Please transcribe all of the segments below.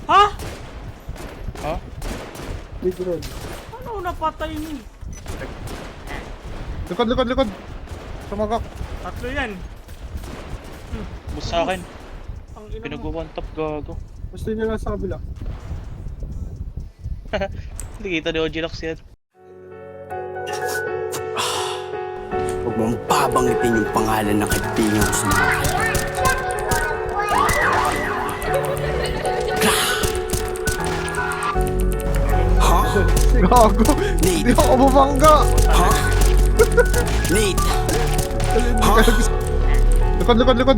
Ha? Ha? Big road. Ano napatay ni? Likod. Sumagak. Tatlo yan. Bus sa akin. Ang ina mo. Pinag-one top gago. Gusto niya lang sa kabila. Hindi kita ni Ojilox yan. Huwag mong babanggitin yung pangalan ng kaibigan ko sa mga Ha? Gago. Nate? Hindi ako bumangga. Ha? Nate? Ha? Likod. Sumagak.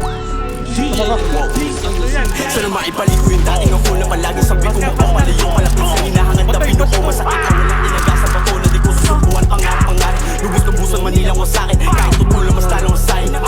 Tatlo yan. Sana maibalik ko yung dating ako na palagi sabi ko mapapalayo palapit sa hinahangad na pinuko masakit na walang ilaga sa bato na di ko susubuan pangarap lubos-lubusan Manila mo sa'kin kahit tutulang mas talong sa'yo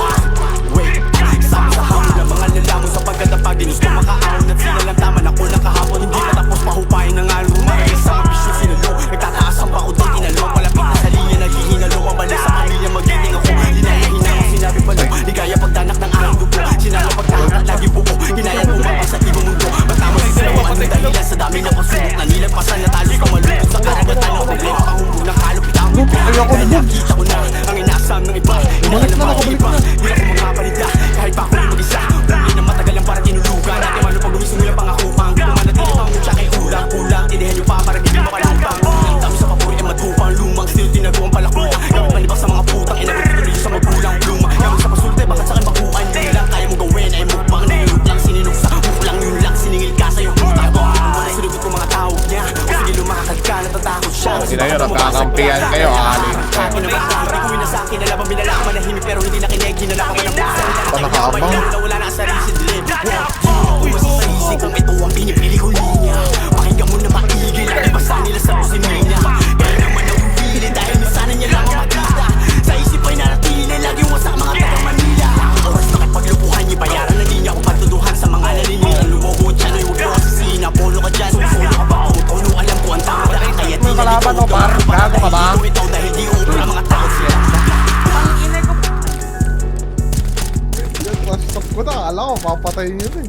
wait kasama sa hamon ng mga lalamon sapagkat ang pagdinusto makaahon at sinalang taman ako ng kahapon hindi patapos pahupayin ng along umaray sa mga bisyo sinalo nagtataas ang bako doon tinalo palapit na sa linya naghihinalo ang balik sa pamilya magiling ako linahihina ko sinabi palo di kaya pagdanak ng aking dugo sinalo pagdanak lagi buo hinayang bumabang sa ibang mundo matama si sa'yo ang dahilan sa dami ng pasunod na nilagpasan na talos ka malulog sa karagatan ng problema pangumbo ng kalupit ang mundo kaya nakita ko na ang inaasam ng iba Bumalik na ako, balik na. Hindi ako mga palita kahit pa ako yung mag-isa Uli na matagal lang para tinulugan natin malo pag lumisong nilang pangakupang di ko manatili pang mutya kay kulang tinihan nyo pa para di nyo makalapang ang dami sa papuri ay matupang lumang still tinago ang palako gamit manibak sa mga putang inagot tuloy sa magulang pluma gamit sa pasulte bakit sa akin bakuan yun lang kaya mong gawin ay mukbang nilulog lang sininuksa lang yun lang siningil ka sa iyong puta sinugot ko mga tawag niya o sige lumakad ka natatakot siya Sila yun, nagkakampihan kayo, alin kayo. Uwi na sa akin, alam ang binalak manahimik pero hindi nakinig Hinalak ako ng pusa Panakaabang. na wala na sa sarili dilim Uwas sa isip kang ito ang pinipili ko linya Pakinggan mo na maigil at ibasa nila sa kusimina Kaya naman nauwili dahil minsanan niya lang ang makita Sa isip ay naratili lagi wasak mga taga Manila Oras na kapaglupuhan niya bayaran na linya kung patuduhan sa mga lalinihan Lumobo dyan ay huwag mo asasina Polo ka dyan, solo ka ba o tono alam ko ang tama dahil kaya di na Kalaban mo, par. Gago ka ba? ito dahil di uto ang mga tao Ang ina ko. Stop ko na, alam ko, papatayin yun eh.